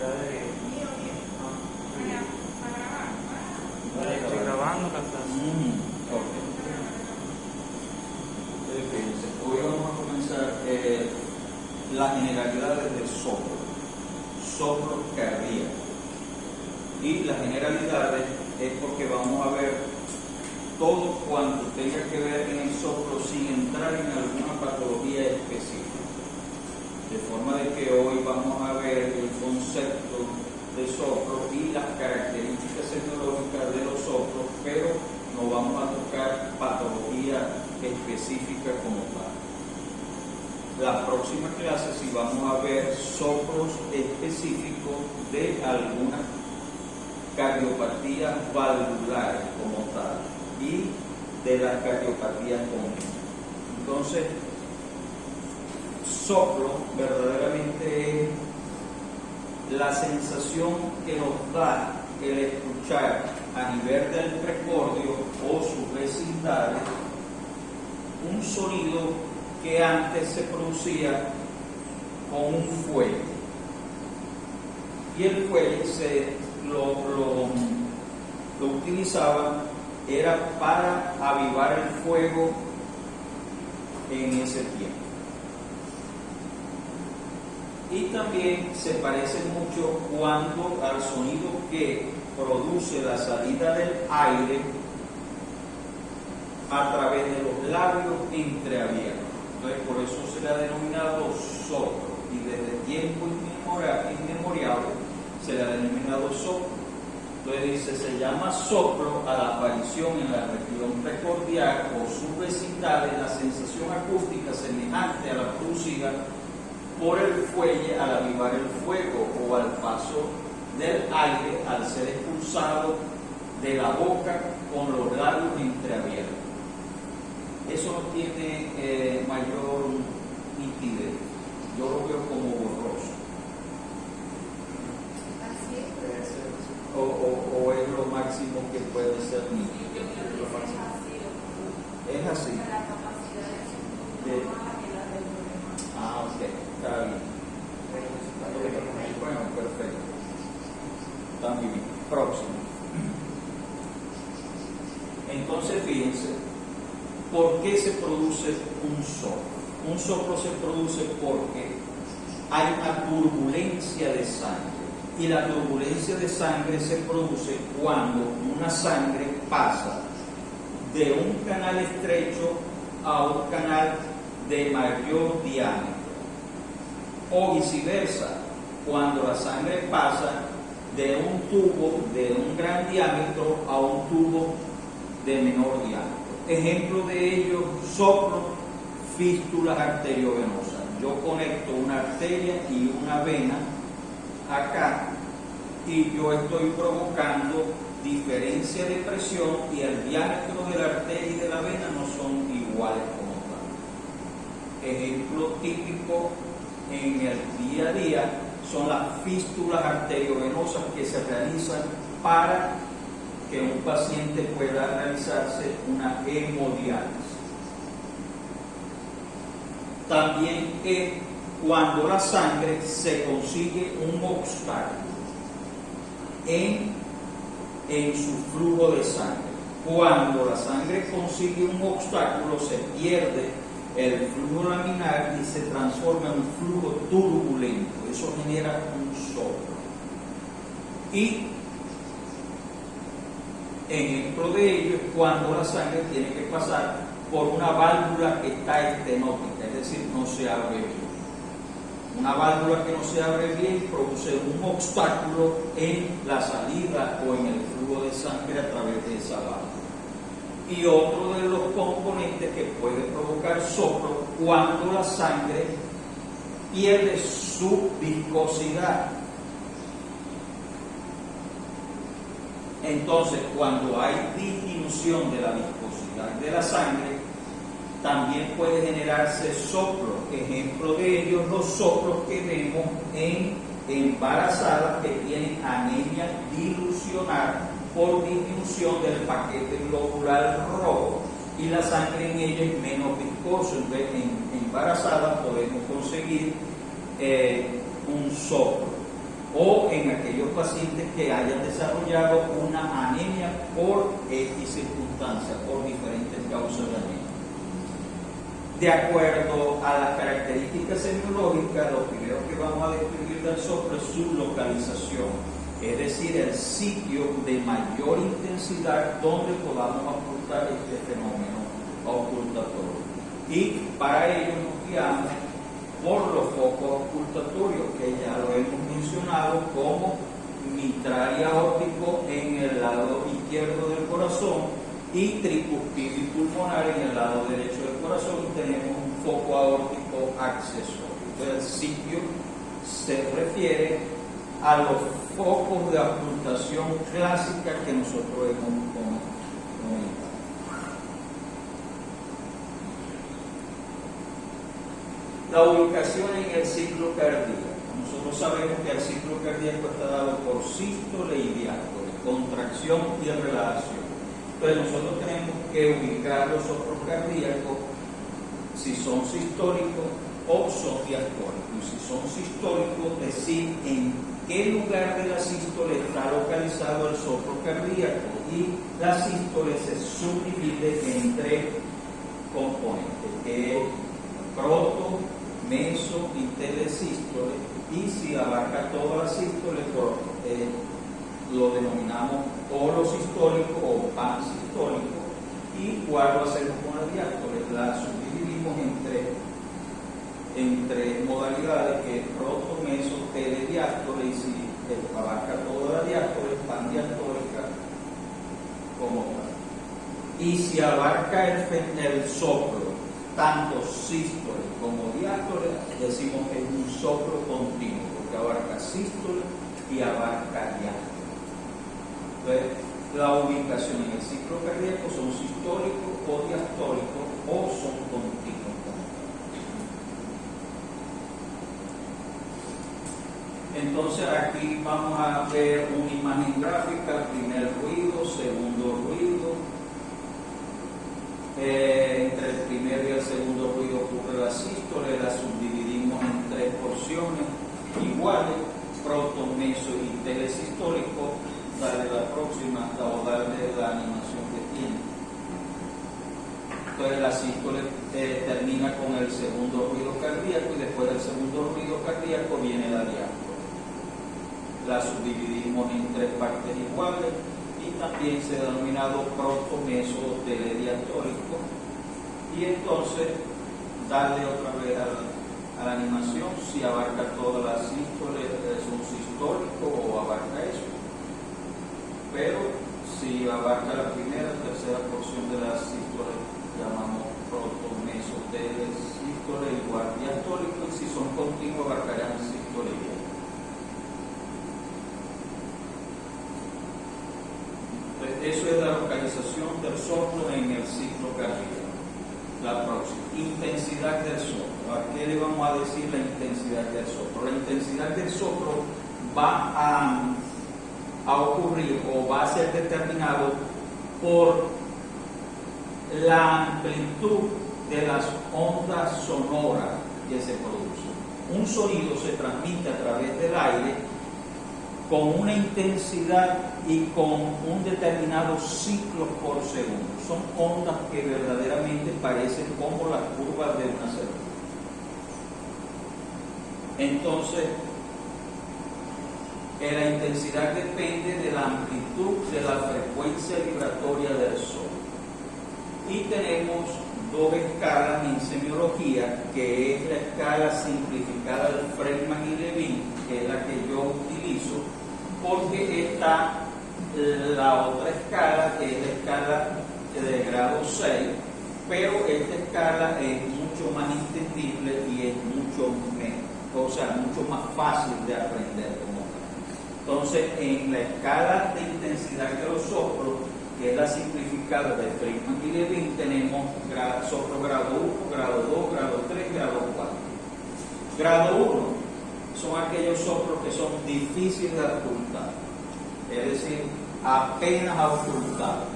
capacidad de... Estoy grabando la clase. Ok. Fíjense, hoy vamos a comenzar las generalidades del soplo cardíaco. Y las generalidades es porque vamos a ver todo cuanto tenga que ver en el soplo sin entrar en alguna patología específica. De forma de que hoy vamos a ver el concepto de soplo y las características etiológicas de los soplos, pero no vamos a tocar patología específica como tal. La próxima clase sí vamos a ver soplos específicos de algunas cardiopatías valvulares como tal y de las cardiopatías comunes. Entonces, soplo verdaderamente es la sensación que nos da el escuchar a nivel del precordio o sus vecindades un sonido que antes se producía con un fuelle, y el fuelle lo utilizaban era para avivar el fuego en ese tiempo. Y también se parece mucho cuando al sonido que produce la salida del aire a través de los labios entreabiertos. Entonces, por eso se le ha denominado soplo, y desde tiempo inmemorial se le ha denominado soplo. Entonces dice, se llama soplo a la aparición en la región precordial o subvecindad de la sensación acústica semejante a la producida por el fuelle al avivar el fuego o al paso del aire al ser expulsado de la boca con los labios entreabiertos. Eso no tiene mayor nitidez. Yo lo veo como borroso. O es lo máximo que puede ser nítido. Es así. Ok, está bien. Bueno, perfecto. Está muy bien. Próximo. Entonces, fíjense, ¿por qué se produce un soplo? Un soplo se produce porque hay una turbulencia de sangre. Y la turbulencia de sangre se produce cuando una sangre pasa de un canal estrecho a un canal de mayor diámetro, o viceversa, cuando la sangre pasa de un tubo de un gran diámetro a un tubo de menor diámetro. Ejemplo de ello, soplo, fístulas arteriovenosas. Yo conecto una arteria y una vena acá, y yo estoy provocando diferencia de presión, y el diámetro de la arteria y de la vena no son iguales como tal. Ejemplo típico en el día a día son las fístulas arteriovenosas que se realizan para que un paciente pueda realizarse una hemodiálisis. También es cuando la sangre se consigue un obstáculo en su flujo de sangre. Cuando la sangre consigue un obstáculo, se pierde el flujo laminar y se transforma en un flujo turbulento. Eso genera un soplo. Y ejemplo de ello es cuando la sangre tiene que pasar por una válvula que está estenótica, es decir, no se abre bien. Una válvula que no se abre bien produce un obstáculo en la salida o en el flujo de sangre a través de esa válvula. Y otro de los componentes que puede provocar soplo, cuando la sangre pierde su viscosidad. Entonces, cuando hay disminución de la viscosidad de la sangre, también puede generarse soplo. Ejemplo de ellos, los soplos que vemos en embarazadas que tienen anemia dilucional por disminución del paquete globular rojo, y la sangre en ella es menos viscosa. Entonces, en embarazadas podemos conseguir un soplo. O en pacientes que hayan desarrollado una anemia por X circunstancias, por diferentes causas de anemia. De acuerdo a las características semiológicas, lo primero que vamos a describir del soplo es su localización, es decir, el sitio de mayor intensidad donde podamos ocultar este fenómeno ocultatorio. Y para ello nos guiamos por los focos ocultatorios, que ya lo hemos mencionado, como mitral y aórtico en el lado izquierdo del corazón y tricuspide y pulmonar en el lado derecho del corazón, y tenemos un foco aórtico accesorio. Entonces, el sitio se refiere a los focos de ocultación clásica que nosotros hemos comentado. La ubicación en el ciclo cardíaco. Nosotros sabemos que el ciclo cardíaco está dado por sístole y diástole, contracción y relajación. Entonces nosotros tenemos que ubicar los soplos cardíacos si son sistólicos o son diastólicos. Y si son sistólicos, decir en qué lugar de la sístole está localizado el soplo cardíaco. Y la sístole se subdivide en tres componentes, que es proto, meso y telesístole, y si abarca toda la sístole, lo denominamos oro sistólico o pansistólico. Y cuál lo hacemos con la diástole, la subdividimos en tres modalidades, que es proto, meso, telediástole, y si abarca toda la diástole, pandiastólica como tal. Y si abarca el soplo, tanto sístole como diástole, decimos que es un soplo continuo, porque abarca sístole y abarca diástole. Entonces, la ubicación en el ciclo cardíaco son sistólicos o diastólicos o son continuos. Entonces, aquí vamos a ver una imagen gráfica: primer ruido, segundo ruido. Entre el primer y el segundo ruido ocurre la sístole, la subdividimos en tres porciones iguales: proto, meso y telesistólico. Darle la próxima o darle la animación que tiene. Entonces la sístole termina con el segundo ruido cardíaco, y después del segundo ruido cardíaco viene la diástole. La subdividimos en tres partes iguales, y también se ha denominado proto, meso o telediastólico. Y entonces darle otra vez a la animación si abarca toda la sístole, es un sistólico o abarca eso. Pero si abarca la primera, tercera porción de la sístole, llamamos proto, meso, telesístole igual diastólico, y si son continuos abarcarán sístole y diástole. Eso es la localización del soplo en el ciclo cardíaco. La próxima, intensidad del soplo. ¿A qué le vamos a decir la intensidad del soplo? La intensidad del soplo va a ocurrir o va a ser determinado por la amplitud de las ondas sonoras que se producen. Un sonido se transmite a través del aire con una intensidad y con un determinado ciclo por segundo. Son ondas que verdaderamente parecen como las curvas de una cerveza. Entonces, la intensidad depende de la amplitud de la frecuencia vibratoria del sol. Y tenemos dos escalas en semiología, que es la escala simplificada de Friedman y Levin, que es la que yo utilizo, porque está la otra escala, que es la escala de grado 6, pero esta escala es mucho más entendible y es mucho más fácil de aprender. Entonces, en la escala de intensidad de los soplos, que es la simplificada de Friedman y Levin, tenemos soplo grado 1, grado 2, grado 3, grado 4. Grado 1 son aquellos soplos que son difíciles de ocultar, es decir, apenas ocultables.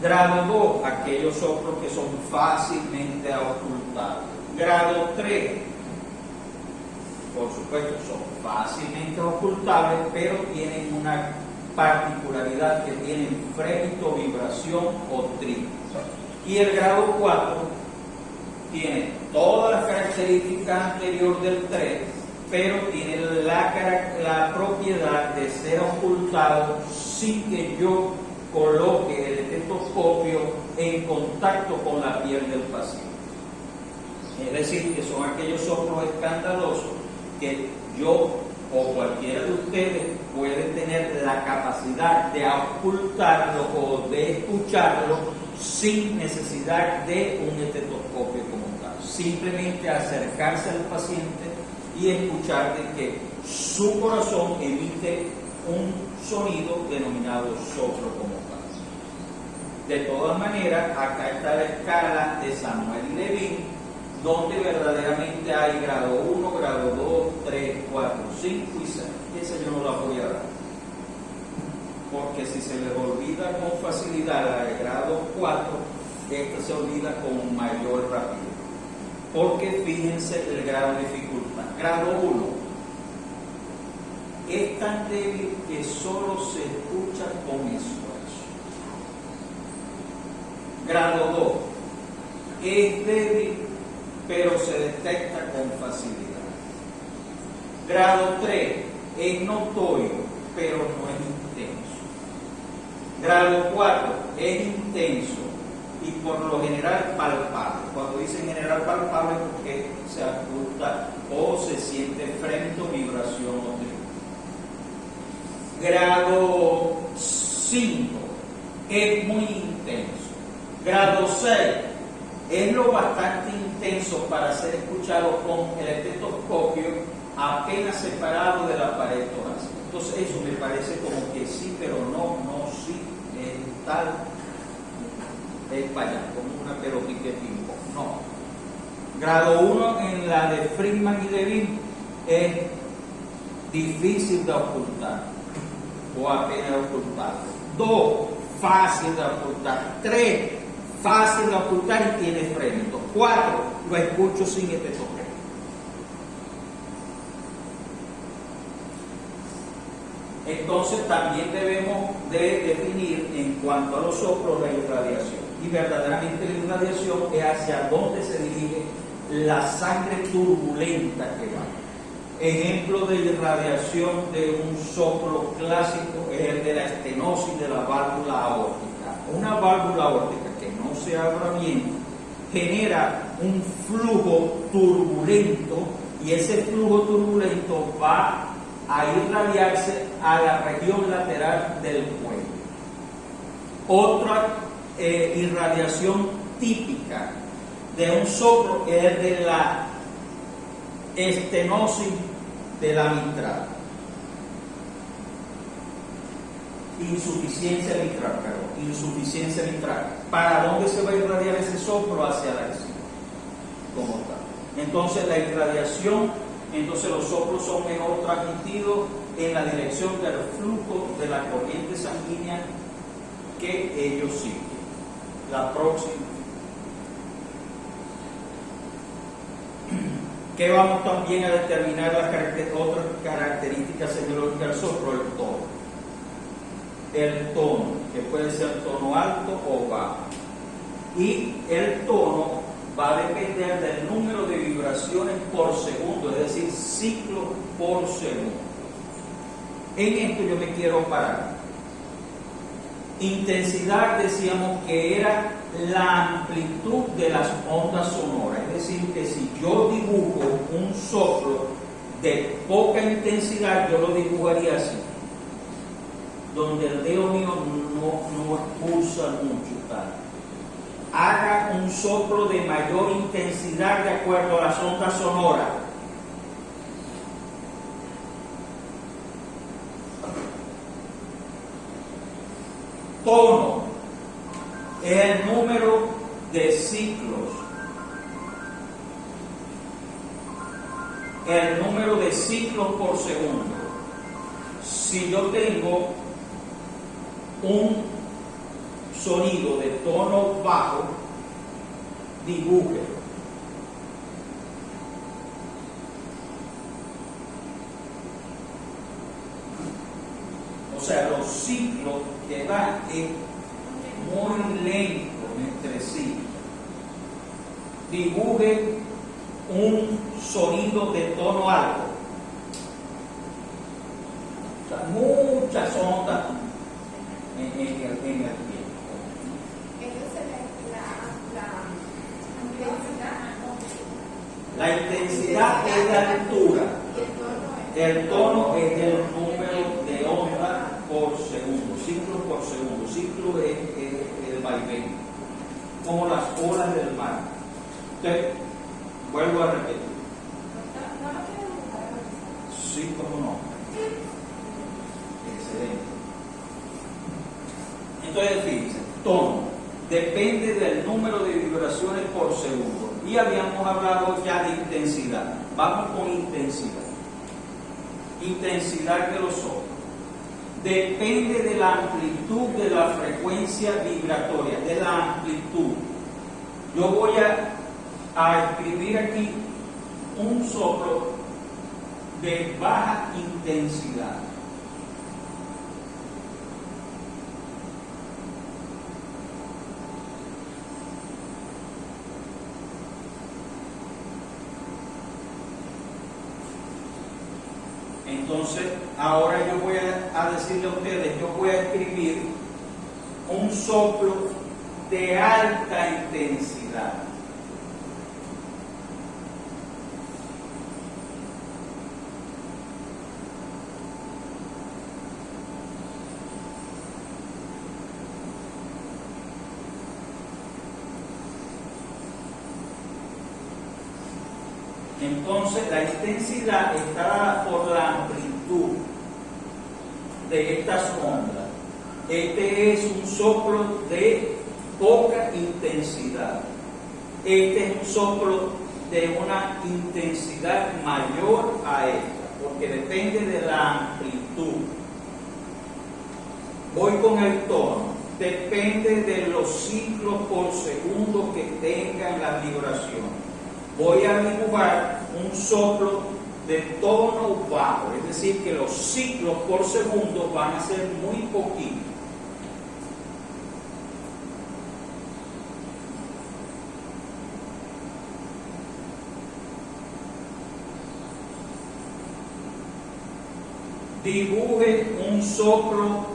Grado 2, aquellos soplos que son fácilmente ocultables. Grado 3, por supuesto, son fácilmente ocultables, pero tienen una particularidad que tienen frémito, vibración o trino. Y el grado 4 tiene todas las características anteriores del 3, pero tiene la propiedad de ser ocultado sin que yo coloque el estetoscopio en contacto con la piel del paciente. Es decir, que son aquellos soplos escandalosos que yo o cualquiera de ustedes puede tener la capacidad de ocultarlo o de escucharlo sin necesidad de un estetoscopio como tal. Simplemente acercarse al paciente y escuchar de que su corazón emite un sonido denominado soplo como tal. De todas maneras, acá está la escala de Samuel y Levin, donde verdaderamente hay grado 1, grado 2, 3, 4, 5 y 6. Esa yo no la voy a dar, porque si se les olvida con facilidad la de grado 4, esta se olvida con mayor rapidez. Porque fíjense el grado de dificultad. Grado 1 es tan débil que solo se escucha con esfuerzo. Grado 2 es débil, pero se detecta con facilidad. Grado 3 es notorio, pero no es intenso. Grado 4 es intenso y por lo general palpable. Cuando dicen general palpable es porque se oculta o se siente frémito, vibración o trino. Grado 5 es muy intenso. Grado 6 es lo bastante intenso para ser escuchado con el estetoscopio apenas separado de la pared torácica. Entonces eso me parece como que sí, pero no, sí, es tal, es para allá, como una pelotita de ping-pong. No. Grado 1 en la de Friedman y Levin es difícil de ocultar o apenas ocultar. 2, fácil de ocultar. 3, fácil de ocultar y tiene frémito. 4, lo escucho sin estetoscopio. Entonces también debemos de definir en cuanto a los soplos la irradiación. Y verdaderamente la irradiación es hacia dónde se dirige la sangre turbulenta que va. Ejemplo de irradiación de un soplo clásico es el de la estenosis de la válvula aórtica. Una válvula aórtica que no se abra bien genera un flujo turbulento y ese flujo turbulento va a irradiarse a la región lateral del cuello. Otra irradiación típica de un soplo es el de la estenosis de la mitral. Insuficiencia mitral. ¿Para dónde se va a irradiar ese soplo? Hacia la axila, como tal. Entonces la irradiación, los soplos son mejor transmitidos en la dirección del flujo de la corriente sanguínea que ellos siguen. La próxima. Que vamos también a determinar otras características semiológicas del soplo, el tono. El tono, que puede ser tono alto o bajo. Y el tono va a depender del número de vibraciones por segundo, es decir, ciclos por segundo. En esto yo me quiero parar. Intensidad decíamos que era la amplitud de las ondas sonoras, es decir, que si yo dibujo un soplo de poca intensidad, yo lo dibujaría así, donde el dedo mío no expulsa mucho, tal. Haga un soplo de mayor intensidad de acuerdo a las ondas sonoras. Tono es el número de ciclos. El número de ciclos por segundo. Si yo tengo un sonido de tono bajo, dibújelo. O sea, los ciclos que van es muy lento entre sí. Dibuje un sonido de tono alto. O sea, muchas ondas en el tiempo. Entonces la intensidad. La intensidad es la altura. El tono es el número de ondas por segundo, ciclos por segundo. Ciclo es el vaivén, como las olas del mar. Entonces, vuelvo a repetir. Sí, cómo no. Excelente. Entonces, fíjense, tono depende del número de vibraciones por segundo. Y habíamos hablado ya de intensidad. Vamos con intensidad. Intensidad de los soplos. Depende de la amplitud de la frecuencia vibratoria, de la amplitud. Yo voy a escribir aquí un soplo de baja intensidad. Entonces, ahora yo voy a decirle a ustedes, yo voy a escribir un soplo de alta intensidad. Entonces, la intensidad está dada por la amplitud de estas ondas. Este es un soplo de poca intensidad. Este es un soplo de una intensidad mayor a esta, porque depende de la amplitud. Voy con el tono. Depende de los ciclos por segundo que tengan la vibración. Voy a dibujar un soplo de tono bajo, es decir, que los ciclos por segundo van a ser muy poquitos. Dibuje un soplo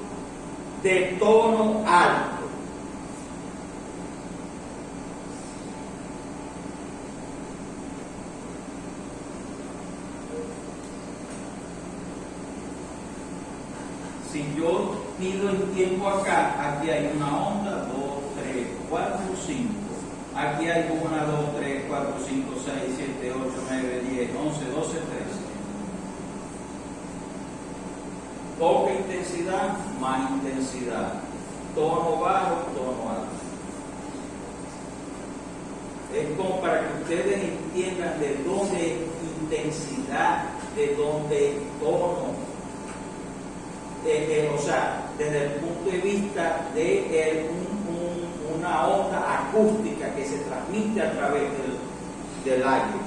de tono alto. Si yo mido el tiempo acá, aquí hay una onda, 2, 3, 4, 5. Aquí hay 1, 2, 3, 4, 5, 6, 7, 8, 9, 10, 11, 12, 13. Poca intensidad, más intensidad. Tono bajo, tono alto. Es como para que ustedes entiendan de dónde intensidad, de dónde tono. O sea, desde el punto de vista de una onda acústica que se transmite a través del aire.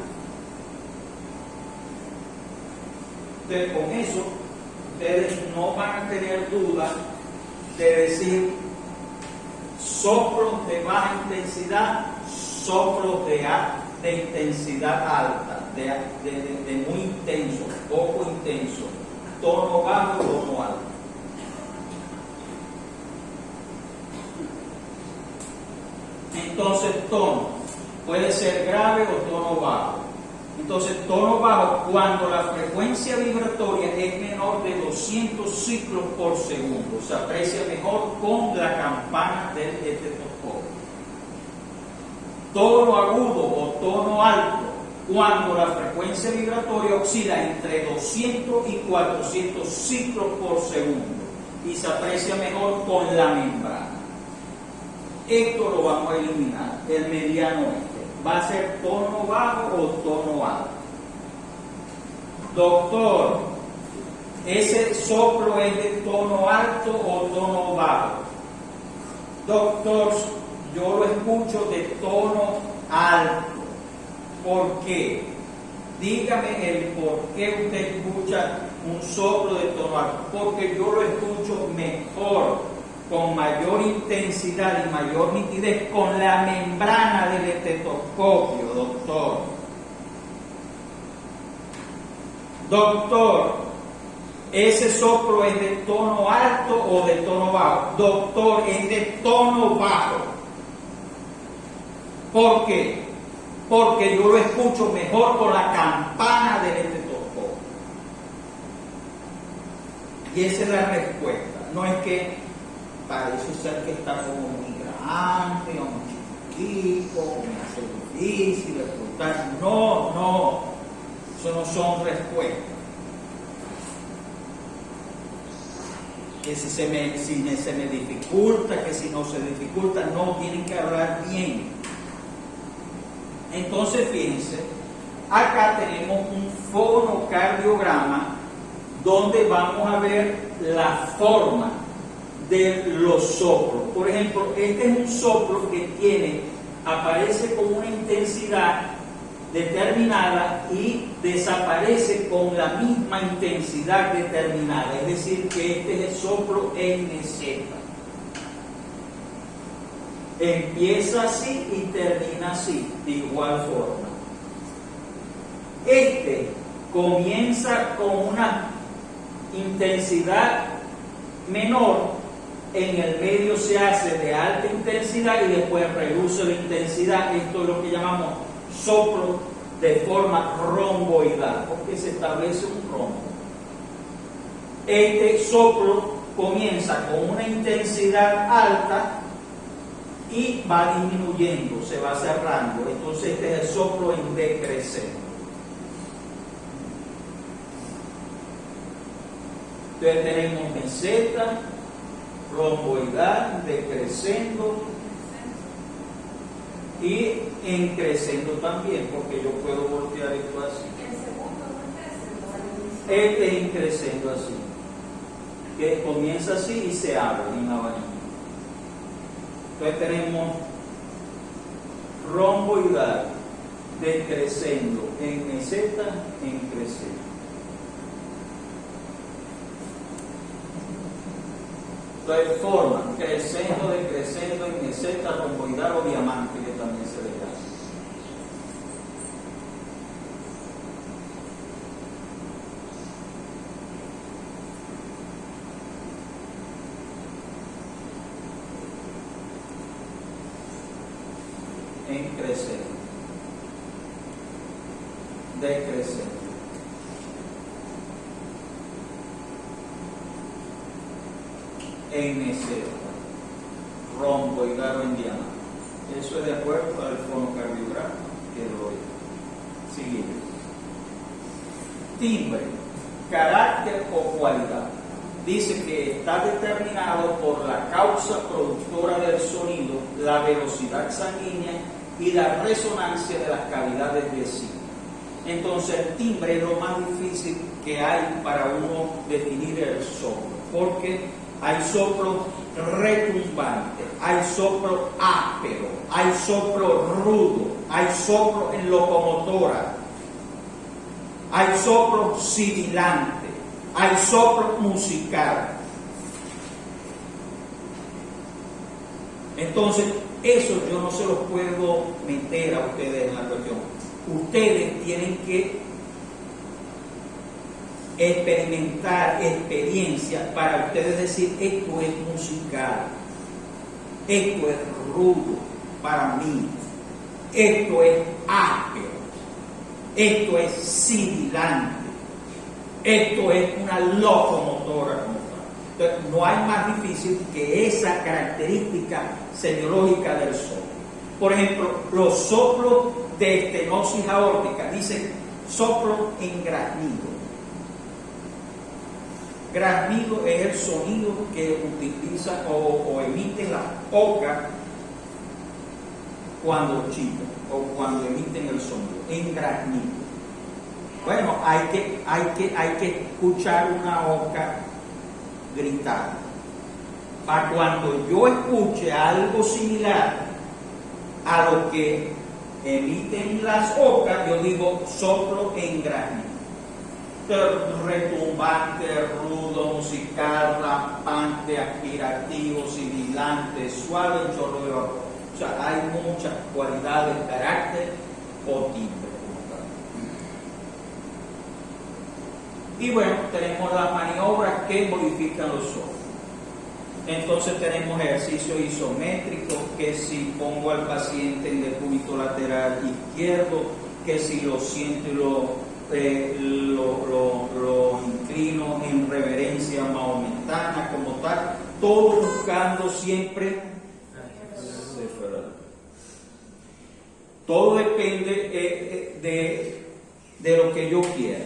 Entonces, con eso, ustedes no van a tener duda de decir soplos de baja intensidad, soplos de intensidad alta, de muy intenso, poco intenso, tono bajo, tono alto. Entonces, tono puede ser grave o tono bajo. Entonces, tono bajo, cuando la frecuencia vibratoria es menor de 200 ciclos por segundo, se aprecia mejor con la campana del estetoscopio. Tono agudo o tono alto, cuando la frecuencia vibratoria oscila entre 200 y 400 ciclos por segundo y se aprecia mejor con la membrana. Esto lo vamos a eliminar, el mediano este. ¿Va a ser tono bajo o tono alto? Doctor, ¿ese soplo es de tono alto o tono bajo? Doctor, yo lo escucho de tono alto. ¿Por qué? Dígame el por qué usted escucha un soplo de tono alto, porque yo lo escucho mejor, con mayor intensidad y mayor nitidez, con la membrana del estetoscopio, doctor. Doctor, ¿ese soplo es de tono alto o de tono bajo? Doctor, es de tono bajo. ¿Por qué? Porque yo lo escucho mejor con la campana del estetoscopio. Y esa es la respuesta. No es que parece ser que está como muy grande o muy chiquito, o me hace difícil escuchar. No. Eso no son respuestas. Que si se me dificulta, que si no se dificulta, no, tienen que hablar bien. Entonces, fíjense, acá tenemos un fonocardiograma donde vamos a ver la forma de los soplos. Por ejemplo, este es un soplo que aparece con una intensidad determinada y desaparece con la misma intensidad determinada. Es decir, que este es el soplo en meseta. Empieza así y termina así, de igual forma. Este comienza con una intensidad menor, en el medio se hace de alta intensidad y después reduce la intensidad. Esto es lo que llamamos soplo de forma romboidal, porque se establece un rombo. Este soplo comienza con una intensidad alta y va disminuyendo, se va cerrando. Entonces este es el soplo en decreciendo. Entonces tenemos meseta, romboidal, decreciendo y en creciendo también, porque yo puedo voltear esto así. Este es increciendo así, que comienza así y se abre en abanico. Entonces tenemos romboidal, decreciendo, en meseta, en creciendo. Entonces forman creciendo, decreciendo, en meseta, romboidal o diamante, que también se le llama. En creciendo, decreciendo. En meseta, romboidal o en diamante. Eso es de acuerdo al fonocardiograma que doy. Siguiente. Timbre, carácter o cualidad. Dice que está determinado por la causa productora del sonido, la velocidad sanguínea y la resonancia de las cavidades vecinas. Entonces el timbre es lo más difícil que hay para uno definir el soplo, porque hay soplo retumbante, hay soplo áspero, hay soplo rudo, hay soplo en locomotora, hay soplo sibilante, hay soplo musical. Entonces, eso yo no se los puedo meter a ustedes en la cuestión. Ustedes tienen que experimentar experiencia para ustedes decir: esto es musical, esto es rudo para mí, esto es áspero, esto es sibilante, esto es una locomotora como tal. Entonces, no hay más difícil que esa característica semiológica del soplo. Por ejemplo, los soplos de estenosis aórtica, dicen soplo en graznido. Graznido es el sonido que utiliza o emiten las ocas cuando chillan o cuando emiten el sonido, en graznido. Bueno, hay que escuchar una oca gritar. Para cuando yo escuche algo similar a lo que emiten las ocas, yo digo soplo en graznido. retumbante, rudo, musical, rampante, aspirativo, sibilante, suave, chorro de vapor. O sea, hay muchas cualidades, carácter o timbre. Y bueno, tenemos las maniobras que modifican los soplos. Entonces tenemos ejercicios isométricos, que si pongo al paciente en decúbito lateral izquierdo, que si lo siento y lo inclino en reverencia mahometana como tal, todo buscando siempre. Todo depende de lo que yo quiera.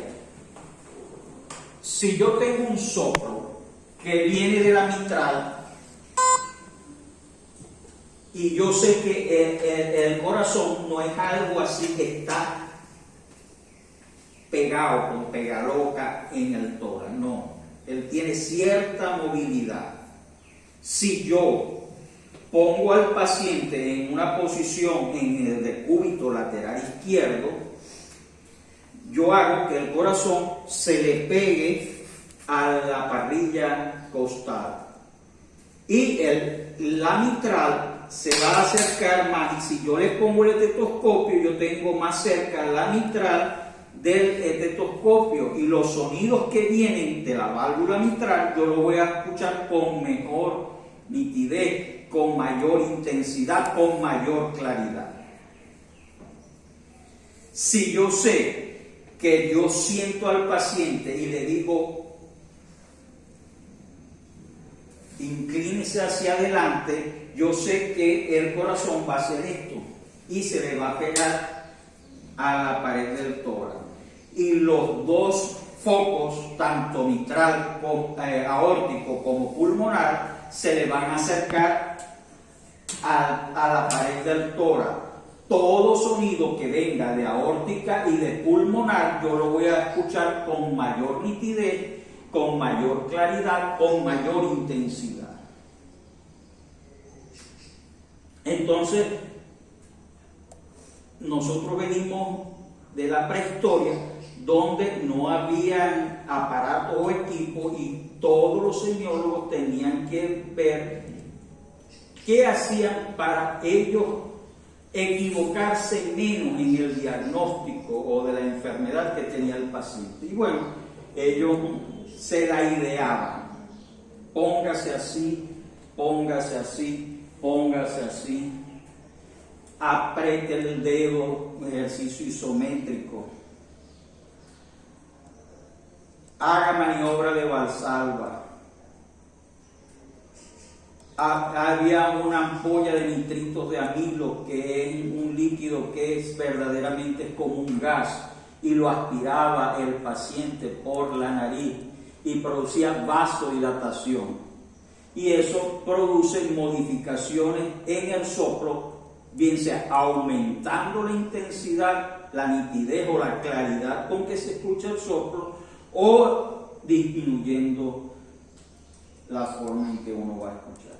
Si yo tengo un soplo que viene de la mitral y yo sé que el corazón no es algo así que está pegado con pegaloca en el tórax, no, él tiene cierta movilidad. Si yo pongo al paciente en una posición en el decúbito lateral izquierdo, yo hago que el corazón se le pegue a la parrilla costal y la mitral se va a acercar más, y si yo le pongo el estetoscopio, yo tengo más cerca la mitral del estetoscopio, y los sonidos que vienen de la válvula mitral yo lo voy a escuchar con mejor nitidez, con mayor intensidad, con mayor claridad. Si yo sé que yo siento al paciente y le digo inclínese hacia adelante, yo sé que el corazón va a hacer esto y se le va a pegar a la pared del tórax. Y los dos focos, tanto mitral, aórtico como pulmonar, se le van a acercar a la pared del tórax. Todo sonido que venga de aórtica y de pulmonar, yo lo voy a escuchar con mayor nitidez, con mayor claridad, con mayor intensidad. Entonces, nosotros venimos de la prehistoria, donde no había aparatos o equipos, y todos los semiólogos tenían que ver qué hacían para ellos equivocarse menos en el diagnóstico o de la enfermedad que tenía el paciente. Y bueno, ellos se la ideaban: póngase así, póngase así, póngase así, apriete el dedo, ejercicio isométrico, haga maniobra de Valsalva. Había una ampolla de nitritos de amilo, que es un líquido que es verdaderamente como un gas, y lo aspiraba el paciente por la nariz y producía vasodilatación, y eso produce modificaciones en el soplo, bien sea aumentando la intensidad, la nitidez o la claridad con que se escucha el soplo, o disminuyendo la forma en que uno va a escuchar.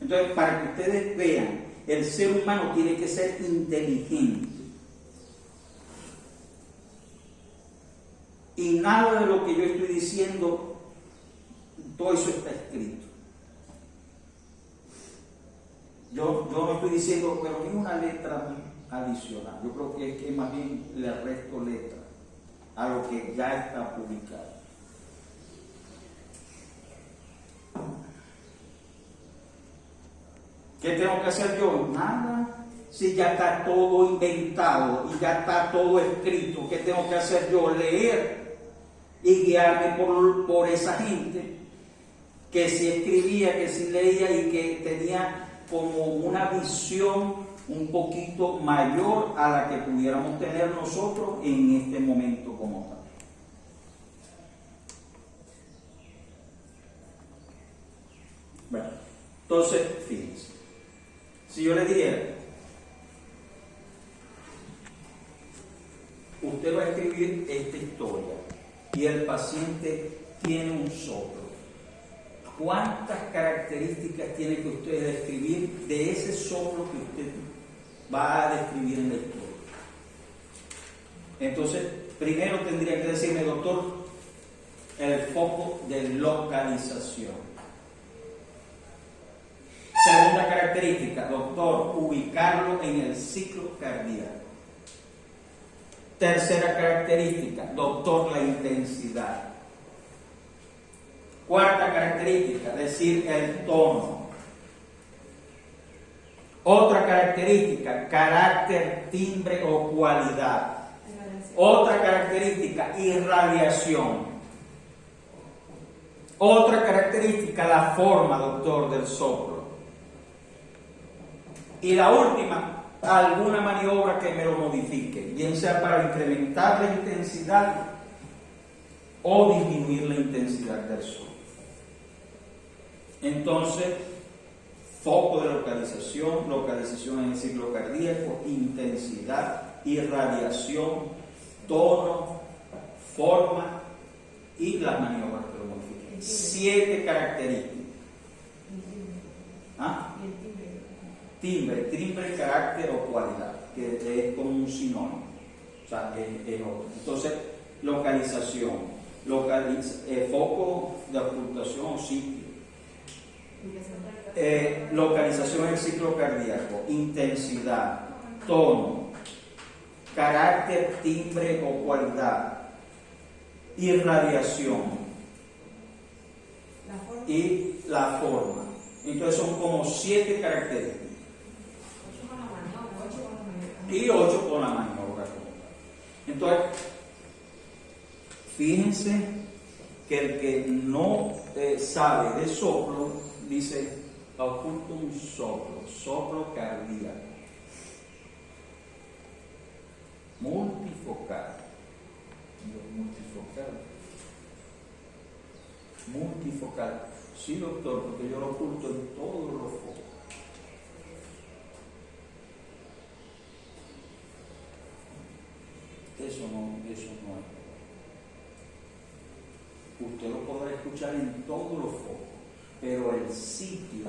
Entonces, para que ustedes vean, el ser humano tiene que ser inteligente. Y nada de lo que yo estoy diciendo, todo eso está escrito. Yo no estoy diciendo, pero ni una letra adicional. Yo creo que es que más bien le resto letra a lo que ya está publicado. ¿Qué tengo que hacer yo? Nada. Si ya está todo inventado y ya está todo escrito, ¿qué tengo que hacer yo? Leer y guiarme por esa gente que sí escribía, que sí leía y que tenía como una visión un poquito mayor a la que pudiéramos tener nosotros en este momento como tal. Bueno, entonces, fíjense. Si yo le dijera, usted va a escribir esta historia y el paciente tiene un soplo, ¿cuántas características tiene que usted describir de ese soplo que usted va a describir en la historia? Entonces, primero tendría que decirme, doctor, el foco de localización. Segunda característica, doctor, ubicarlo en el ciclo cardíaco. Tercera característica, doctor, la intensidad. Cuarta característica, decir el tono. Otra característica, carácter, timbre o cualidad. Otra característica, irradiación. Otra característica, la forma, doctor, del soplo. Y la última, alguna maniobra que me lo modifique, bien sea para incrementar la intensidad o disminuir la intensidad del soplo. Entonces, foco de localización, localización en el ciclo cardíaco, intensidad, irradiación, tono, forma y las maniobras que lo modifiquen. 7 características. ¿Ah? Timbre, carácter o cualidad, que es como un sinónimo. O sea, es otro. Entonces, localización, foco de ocultación o sitio. Localización en el ciclo cardíaco, intensidad, tono, carácter, timbre o cualidad, irradiación y la forma. Entonces son como 7 características. Y 8 con la maniobra. Entonces, fíjense que el que no sabe de soplo, dice, oculta un soplo cardíaco, multifocal. Sí, doctor, porque yo lo oculto en todos los focos. Eso no es. Usted lo podrá escuchar en todos los focos, pero el sitio,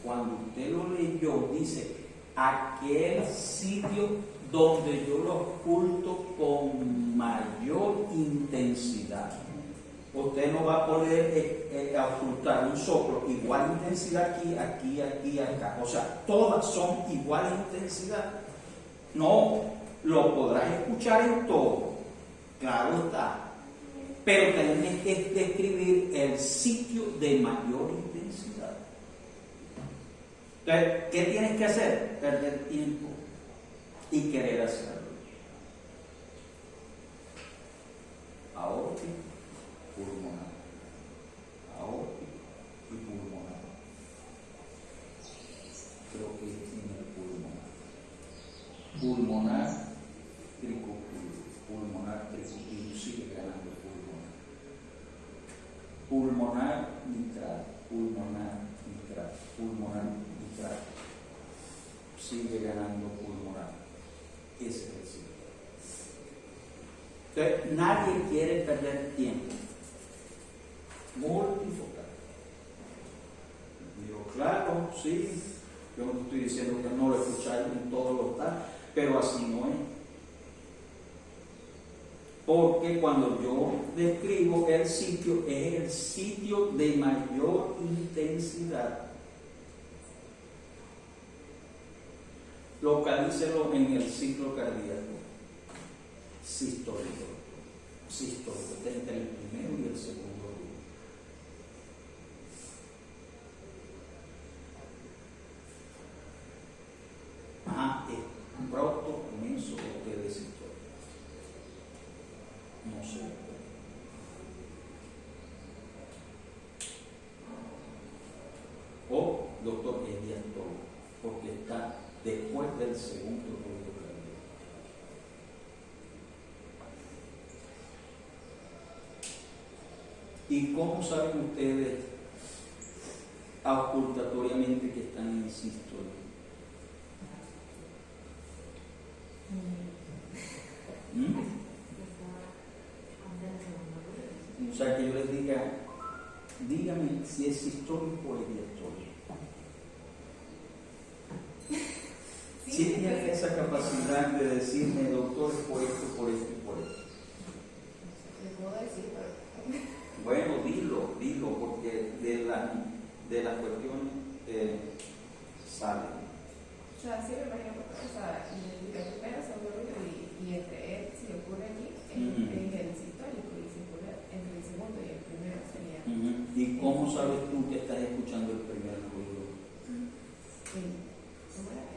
cuando usted lo leyó, dice aquel sitio donde yo lo oculto con mayor intensidad. Usted no va a poder ocultar un soplo igual intensidad aquí, acá. O sea, todas son igual intensidad. No, lo podrás escuchar en todo, claro está, pero tienes que describir el sitio de mayor intensidad. Entonces, ¿qué tienes que hacer? Perder tiempo y querer hacerlo. Aórtica, pulmonar, aórtica y pulmonar. Creo que es en el pulmonar, tricúspide, sigue ganando pulmonar, mitral, sigue ganando pulmonar. Ese es el sitio. Entonces, nadie quiere perder tiempo. Multifocal. Digo, claro, sí. Yo no estoy diciendo que no lo escucháis en todos los tal, pero así no es. Porque cuando yo describo el sitio, es el sitio de mayor intensidad. Localícelo en el ciclo cardíaco. Sistólico. Está entre el primero y el segundo grupo. Proto, meso o telesistólico. No sé. O, doctor, es diastólico, porque está después del segundo ruido cardíaco. ¿Y cómo saben ustedes auscultatoriamente que están en sistólico? O sea, que yo les diga, dígame si es sistólico o es diastólico. Si tiene esa capacidad de decirme, doctor, por esto y por esto. de las cuestiones salen. O sea, sí me imagino que, o sea, identifica primero, segundo ruido y entre él, si ocurre aquí, es el sistólico y si ocurre entre el segundo y el primero sería. ¿Y cómo sabes tú que estás escuchando el primer ruido? ¿Cómo era?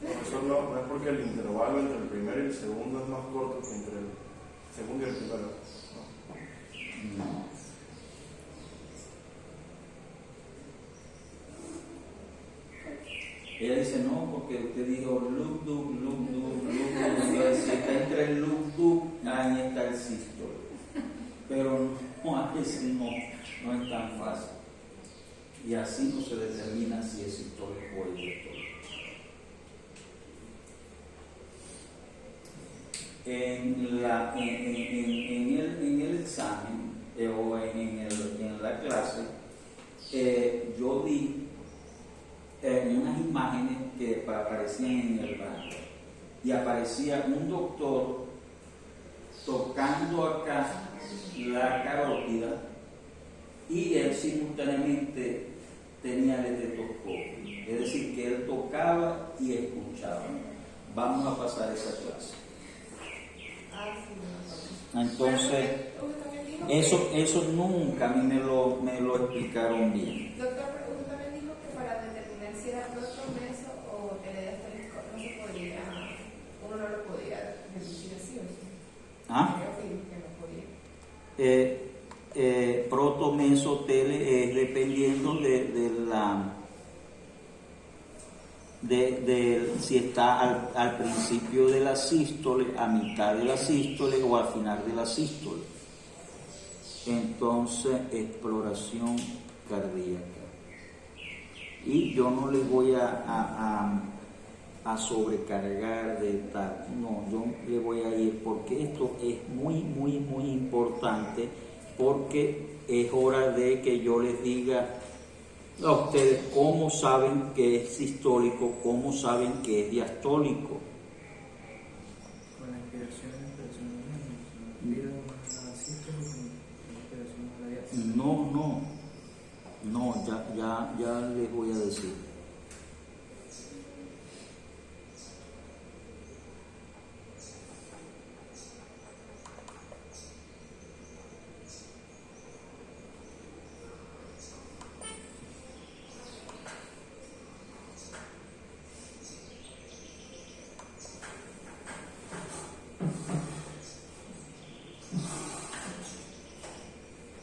Eso no es porque el intervalo entre el primero y el segundo es más corto que entre el segundo y el primero. No. Ella dice no, porque usted dijo look, si está entre el look, ahí está el sístole. Pero no, a veces no es tan fácil. Y así no se determina si es sistólico o diastólico. En el examen o en la clase, yo di unas imágenes que aparecían en el banco y aparecía un doctor tocando acá la carótida y él simultáneamente tenía el estetoscopio, es decir, que él tocaba y escuchaba. Vamos a pasar esa clase. Entonces, eso nunca a mí me lo explicaron bien. Doctor, pero usted también dijo que para determinar si era protomeso o telediastólico no se podía, uno no lo podía deducir así o sí. ¿Ah? Creo que no podía. Proto, meso, tele es dependiendo de si está al principio de la sístole, a mitad de la sístole o al final de la sístole. Entonces, exploración cardíaca. Y yo no les voy a sobrecargar de tal, no, yo le voy a ir porque esto es muy importante, porque es hora de que yo les diga a ustedes cómo saben que es sistólico, cómo saben que es diastólico. Con la inspiración y la expresión, la sístole con la inspiración y la diástole. No, ya les voy a decir.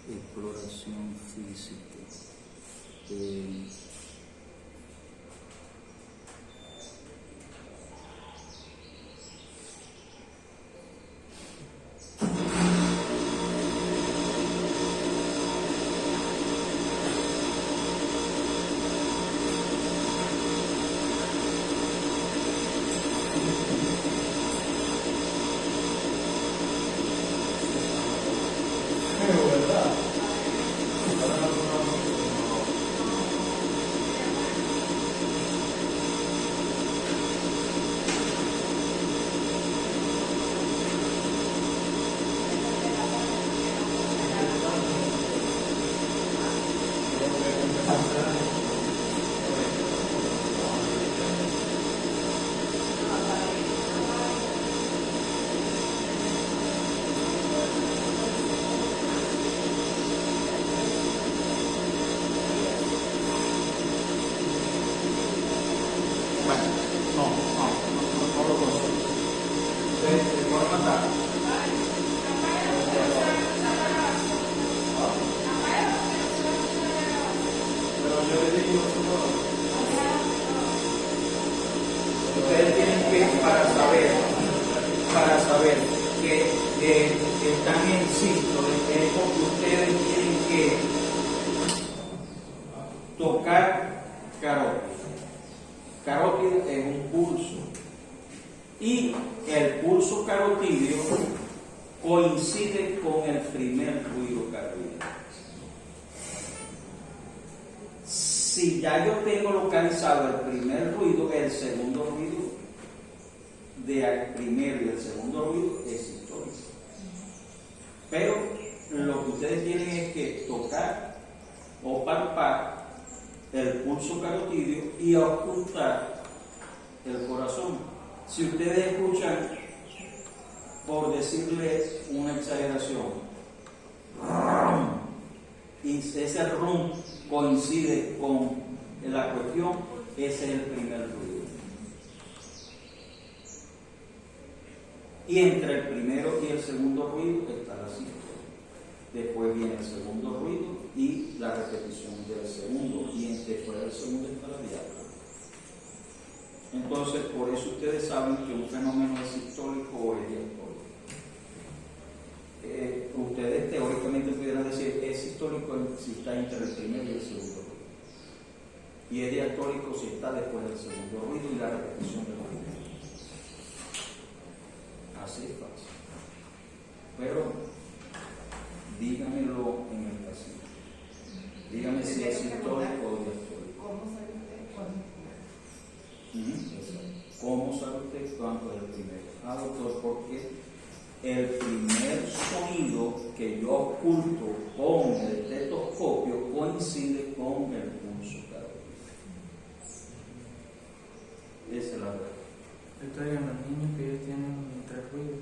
Exploración física. No lo consigo. De forma tal. Pero yo les digo, ustedes tienen que, para saber que están en sístole, es porque ustedes tienen que tocar carótida. Carótida es un pulso y el pulso carotídeo coincide con el primer ruido cardíaco. Si ya yo tengo localizado el primer ruido, el segundo ruido del primero y el segundo ruido es sistólico. Pero lo que ustedes tienen es que tocar o palpar el pulso carotídeo y ocultar el corazón. Si ustedes escuchan, por decirle una exageración, y ese rum coincide con la cuestión, ese es el primer ruido. Y entre el primero y el segundo ruido está la sístole. Después viene el segundo ruido y la repetición del segundo. Y después del segundo está la diástole. Entonces, por eso ustedes saben que un fenómeno es sistólico o es diastólico. Ustedes teóricamente pudieran decir es sistólico si está entre el primero y el segundo ruido. Y es diastólico si está después del segundo ruido y la repetición del ruido. Así es fácil. Pero dígamelo en el pasillo. Dígame si es sistólico o diastólico. ¿Cómo sabe usted cuándo es el primero? ¿Cómo sabe usted cuánto es el primero? Doctor, porque el primer sonido que yo oculto con el estetoscopio coincide con el pulso carotídeo. Esa es la verdad. Entonces, en los niños que ellos tienen 3 ruidos,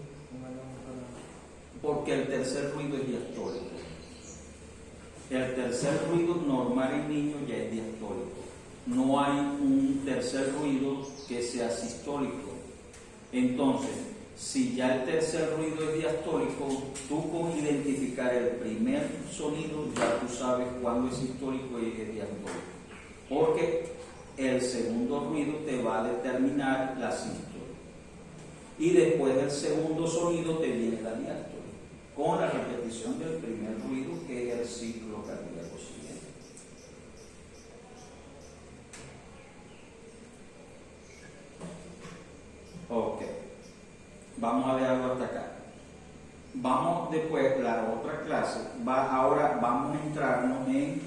Porque el tercer ruido es diastólico. El tercer ruido normal en niños ya es diastólico. No hay un tercer ruido que sea sistólico. Entonces, si ya el tercer ruido es diastólico, tú con identificar el primer sonido ya tú sabes cuándo es sistólico y es diastólico. Porque el segundo ruido te va a determinar la sístole. Y después del segundo sonido te viene la diástole, con la repetición del primer ruido, que es el ciclo cardíaco siguiente. Ok, vamos a dejarlo hasta acá. Vamos después, la otra clase, ahora vamos a entrarnos en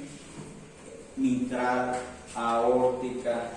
mitral, aórtica,